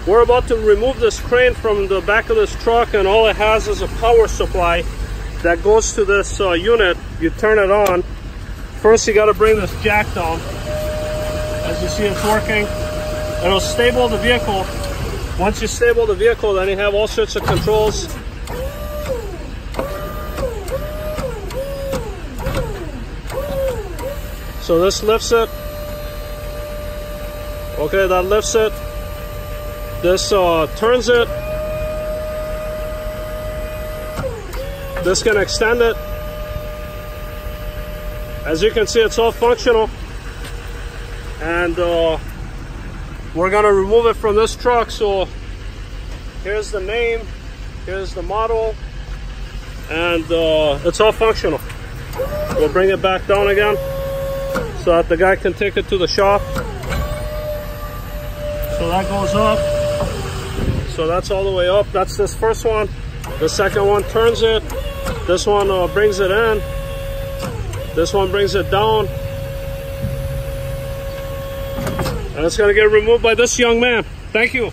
We're about to remove this crane from the back of this truck, and all it has is a power supply that goes to this unit. You turn it on. First you got to bring this jack down. As you see, it's working. It'll stable the vehicle. Once you stable the vehicle, then you have all sorts of controls. So this lifts it. Okay, that lifts it. This turns it. This can extend it. As you can see, it's all functional. And we're gonna remove it from this truck. So here's the name, here's the model, and it's all functional. We'll bring it back down again so that the guy can take it to the shop. So that goes up. So that's all the way up. That's this first one. The second one turns it. This one brings it in. This one brings it down. And it's going to get removed by this young man. Thank you.